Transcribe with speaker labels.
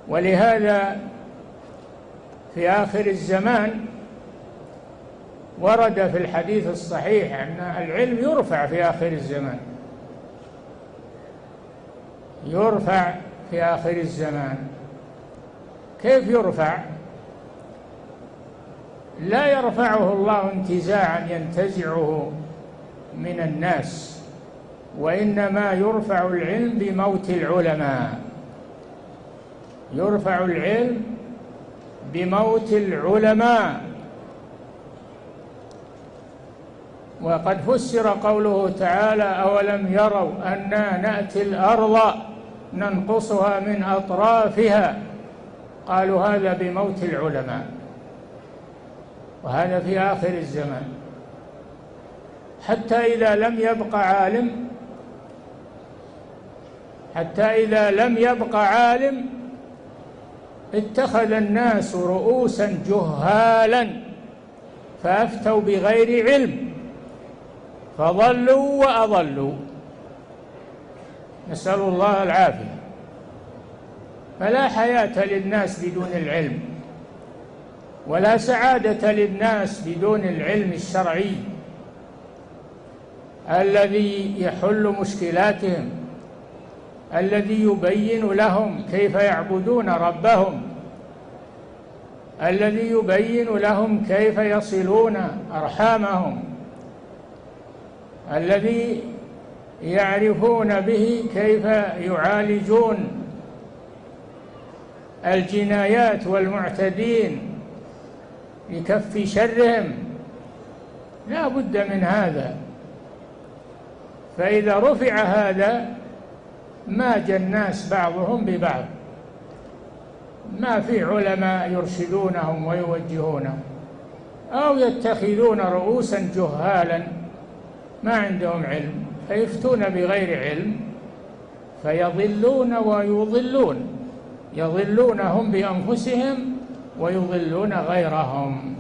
Speaker 1: ولهذا في آخر الزمان ورد في الحديث الصحيح أن العلم يرفع في آخر الزمان، يرفع في آخر الزمان. كيف يرفع؟ لا يرفعه الله انتزاعا ينتزعه من الناس، وإنما يرفع العلم بموت العلماء، يرفع العلم بموت العلماء. وقد فسر قوله تعالى: أولم يروا أنا نأتي الأرض ننقصها من أطرافها، قالوا هذا بموت العلماء، وهذا في آخر الزمان. حتى إذا لم يبق عالم اتخذ الناس رؤوسا جهالا فأفتوا بغير علم فضلوا وأضلوا، نسأل الله العافية. فلا حياة للناس بدون العلم، ولا سعادة للناس بدون العلم الشرعي الذي يحل مشكلاتهم، الذي يبين لهم كيف يعبدون ربهم، الذي يبين لهم كيف يصلون أرحامهم، الذي يعرفون به كيف يعالجون الجنايات والمعتدين لكف شرهم. لا بد من هذا. فإذا رفع هذا ماج الناس بعضهم ببعض، ما في علماء يرشدونهم ويوجهونهم، أو يتخذون رؤوسا جهالا ما عندهم علم فيفتون بغير علم فيضلون ويضلون، يضلونهم بأنفسهم ويضلون غيرهم.